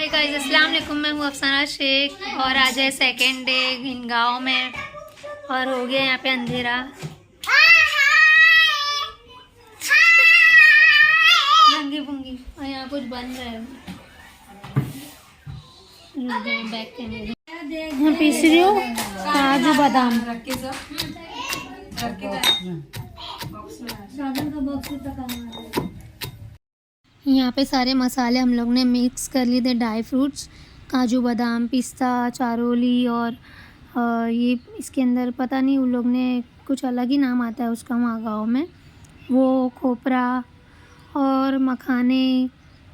Hi guys, अस्सलाम वालेकुम। मैं हूँ अफसाना शेख और आज है सेकेंड डे इन गाँव में और हो गया यहाँ पे अंधेरा। नंगी पुंगी और यहाँ कुछ बन रहा है। बैक कैमरे पीस रही हो काजू बादाम। यहाँ पे सारे मसाले हम लोग ने मिक्स कर लिए थे, ड्राई फ्रूट्स, काजू बादाम, पिस्ता, चारोली और ये इसके अंदर पता नहीं उन लोग ने कुछ अलग ही नाम आता है उसका वहाँ गाँव में, वो खोपरा और मखाने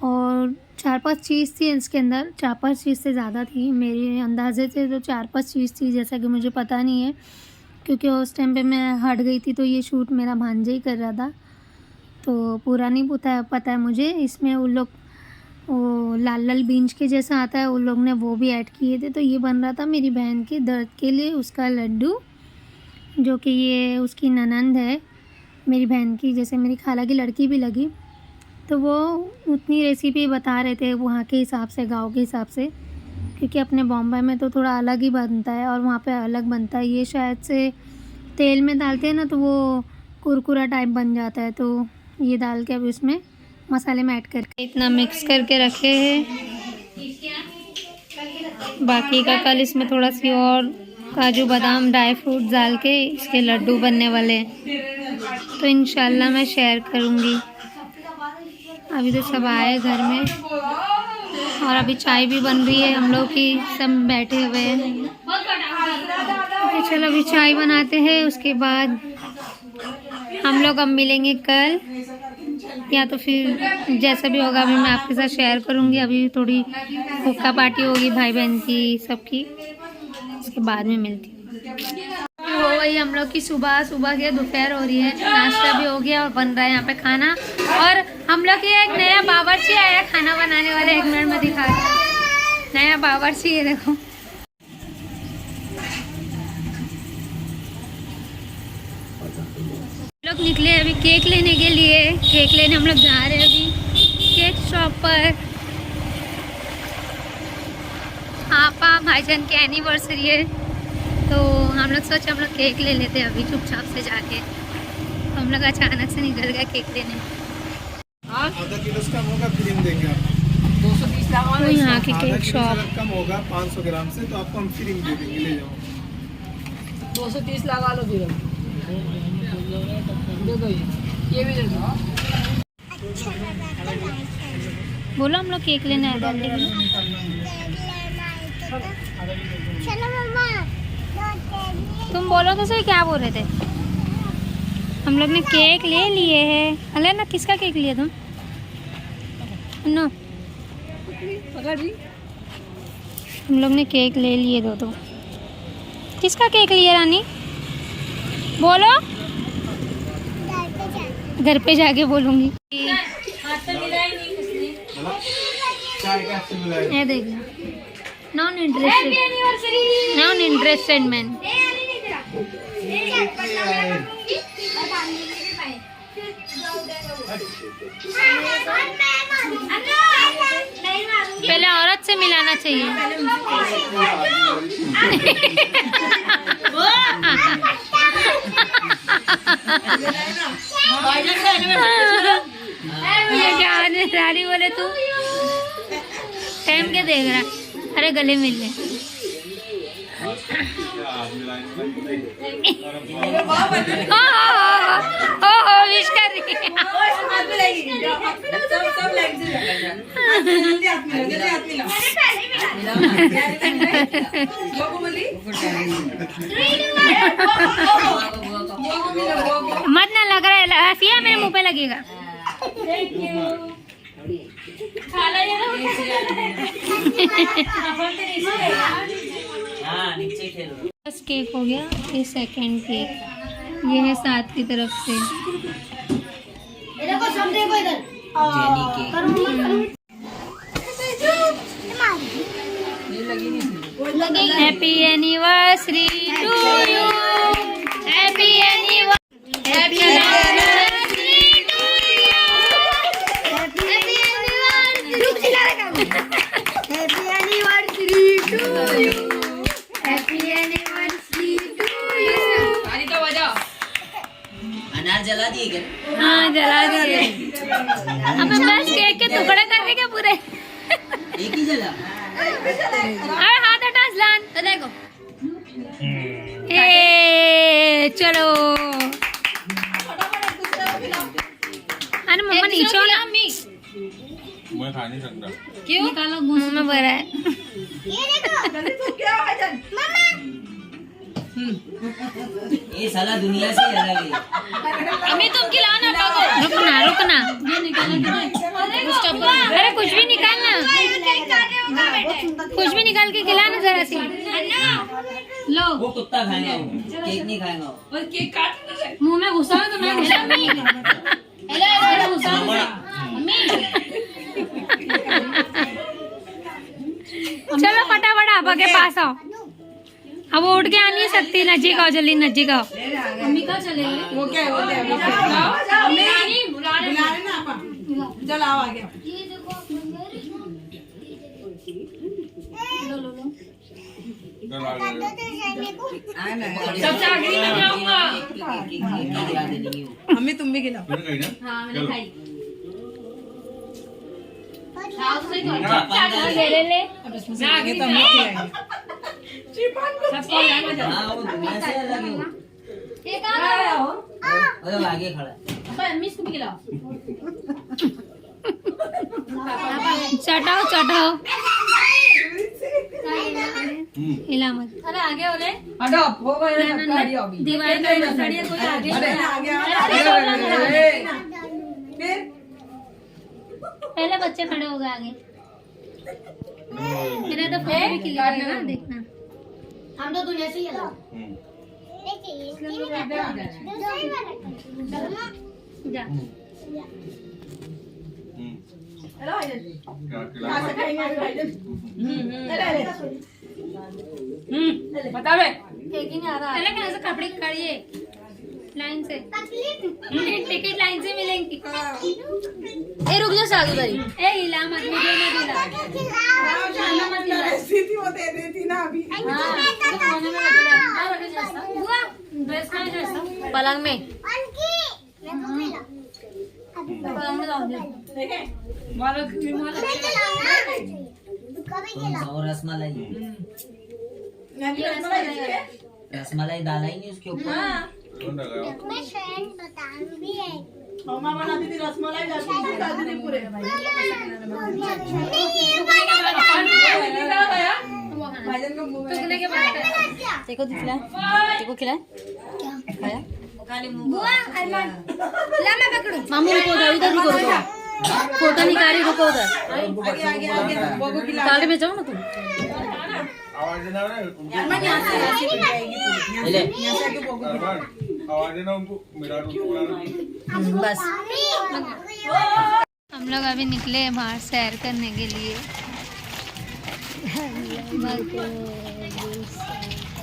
और 4-5 चीज़ थी इसके अंदर। 4-5 चीज़ से ज़्यादा थी, मेरे अंदाजे से तो 4-5 चीज़ थी, जैसा कि मुझे पता नहीं है क्योंकि उस टाइम पे मैं हट गई थी तो ये शूट मेरा भांजा ही कर रहा था तो पूरा नहीं पता है मुझे। इसमें उन लोग वो लाल लाल बीन्स के जैसा आता है, उन लोग ने वो भी ऐड किए थे। तो ये बन रहा था मेरी बहन के दर्द के लिए उसका लड्डू, जो कि ये उसकी ननंद है मेरी बहन की, जैसे मेरी खाला की लड़की भी लगी। तो वो उतनी रेसिपी बता रहे थे वहाँ के हिसाब से, गाँव के हिसाब से, क्योंकि अपने बॉम्बे में तो थोड़ा अलग ही बनता है और वहाँ पे अलग बनता है। ये शायद से तेल में डालते हैं ना तो वो कुरकुरा टाइप बन जाता है। तो ये डाल के अब इसमें मसाले में ऐड करके इतना मिक्स करके रखे हैं। बाकी का कल इसमें थोड़ा सी और काजू बादाम ड्राई फ्रूट डाल के इसके लड्डू बनने वाले हैं, तो इंशाल्लाह मैं शेयर करूँगी। अभी तो सब आए घर में और अभी चाय भी बन रही है, हम लोग की सब बैठे हुए हैं। तो चलो अभी चाय बनाते हैं, उसके बाद हम लोग अब मिलेंगे कल, या तो फिर जैसा भी होगा अभी मैं आपके साथ शेयर करूंगी। अभी थोड़ी हुक्का पार्टी होगी भाई बहन की सबकी, उसके बाद में मिलती हो गई हम लोग की सुबह के दोपहर हो रही है, नाश्ता भी हो गया और बन रहा है यहाँ पे खाना। और हम लोग की एक नया बावर्ची आया खाना बनाने वाले, 1 मिनट में दिखा रहा नया बावर्ची है, देखो। लोग निकले अभी केक लेने के लिए, केक लेने हम लोग जा रहे हैं अभी केक शॉप पर। आपा भाईजान की एनिवर्सरी है तो हम लोग सोचे हम लोग केक ले लेते हैं अभी चुपचाप से जाके। तो हम लोग अचानक से निकल गए केक लेने। आधा किलो कम होगा फ्री देंगे आप। 230 तो यहाँ की केक शॉप कम होगा 500 ग्राम से तो आपको हम फ्री दे देंगे, ले जाओ। 230 लगा लो फिर, दे दो ये भी दे दो। बोलो हम लोग केक लेने आए थे। तुम बोलो तो सही, क्या बोल रहे थे? हम लोग ने केक ले लिए हैं। अले ना, किसका केक लिया तुम? नो, हम लोग ने केक ले लिए दो। तो किसका केक लिया रानी? बोलो, घर पे जाके बोलूँगी। ये देख लो, नॉन इंटरेस्टेड मैन। पहले औरत से मिलाना चाहिए। रानी बोले तू टाइम क्या देख रहा? अरे गले मिल ले। विश कर रही है। मत ना लग रहा है, हंसिया मेरे मुंह पे लगेगा। बस केक हो गया, ये सेकंड केक, ये है 7 की तरफ से। Happy anniversary to you, happy anniversary to you. जला दिए क्या? हाँ जला दिए। अब बस केक के टुकड़े कर रहे क्या पूरे? एक ही जला। अरे हाथ हटा असलान। देखो ए चलो। अरे मम्मा नीचे ना। मैं खा नहीं सकता। क्यों? निकालो मुंह में भरा है। ये साला दुनिया से अलग है। अम्मी तुम खिलाना पागो। रुकना रुकना। ये निकालना अरे कुछ भी निकालना। कुछ भी निकाल के खिलाना जरा सी। लो वो कुत्ता खाएगा, केक नहीं खाएगा। और केक काट मुंह में घुसा तो मैं घुसा नहीं। हेलो घुसा मम्मी। चलो फटाफट आप के पास आओ। अब वो उठ के आ नहीं सकती। नजीक आओ जल्दी नजीक आओ। मम्मी कहाँ चले गए? वो क्या है? मम्मी बुला रहे ना आपा। चल आओ आ गया। सबसे आखिरी में जाऊंगा। मम्मी तुम भी खिलाओ। हाँ मैंने खाई। खाओ तो सही। ले ले। मैं आगे तो हम लोग खिलाएंगे। सबको लाना जाओ। हाँ वो दुनिया से अलग है। ये कहाँ है वो? अरे वो आगे खड़ा है। मम्मी इसको भी खिलाओ। चटाओ चटाओ। हिला मत। अरे आगे हो ले। हटो हो गए ना गाड़ी अभी। दीवार पे खड़ी है कोई आगे। अरे आगे फिर पहले बच्चे खड़े हो गए आगे। मेरा तो फोन भी क्लियर है ना देखना। हम तो दुनिया से ही अलग। जा हेलो बता बे। केक ही नहीं आ रहा। पहले कैसे कपड़े खड़िए लाइन से। टिकट लाइन से मिलेंगी। ए रुक जा साधु दाई। ए हिला मत वीडियो में हिला। सीधी वो दे देती ना अभी। ड्रेस कहाँ है? पलंग में। पलंग में डाल दे। और रसमलाई रसमलाई डाला ही नहीं उसके ऊपर। मम्मा बनाती थी रसमलाई डालती थी पूरे। भाईजान को मुंह में देखो दिखला। देखो खिलाए क्या? खाली मुंह। ला मैं पकड़ूं। मामू रुको उधर रुको रुको। फोटो निकाली रुको उधर। आगे आगे आगे बबू की लाल में जाओ ना तुम। आवाज ना रहा है मैं यहां से ले यहां से आके बबू आवाज ना उनको मेरा रूम बस। हम लोग अभी निकले हैं बाहर सैर करने के लिए।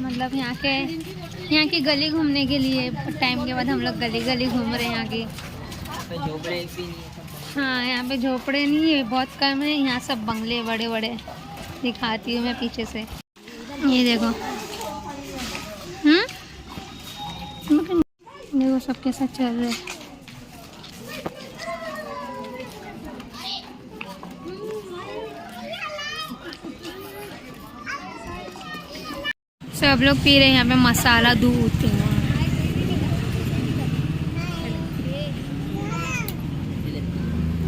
मतलब यहाँ की गली घूमने के लिए टाइम के बाद हम लोग गली गली घूम रहे हैं यहाँ की। झोपड़े भी नहीं है। हाँ यहाँ पे झोपड़े नहीं है, बहुत कम है। यहाँ सब बंगले बड़े बड़े दिखाती हूँ मैं पीछे से। ये देखो देखो सबके साथ चल रहे। सब लोग पी रहे हैं यहाँ पे मसाला दूध।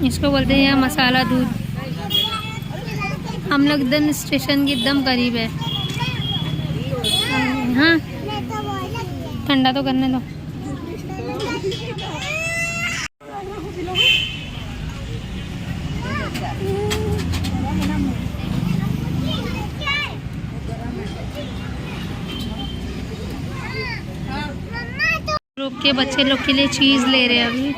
इसको बोलते हैं मसाला दूध। हम लोग एकदम स्टेशन के एकदम करीब है। हाँ ठंडा तो करने दो। ग्रुप के बच्चे लोग के लिए चीज़ ले रहे हैं अभी।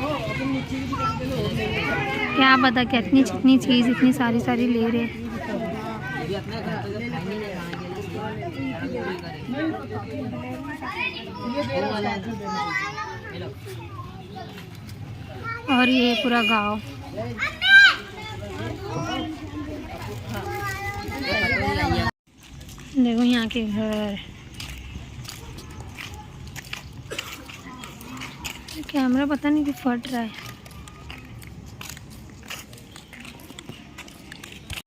क्या पता कितनी चिकनी चीज़ इतनी सारी सारी ले रहे हैं। और ये पूरा गांव। देखो यहाँ के घर। कैमरा पता नहीं कि फट रहा है।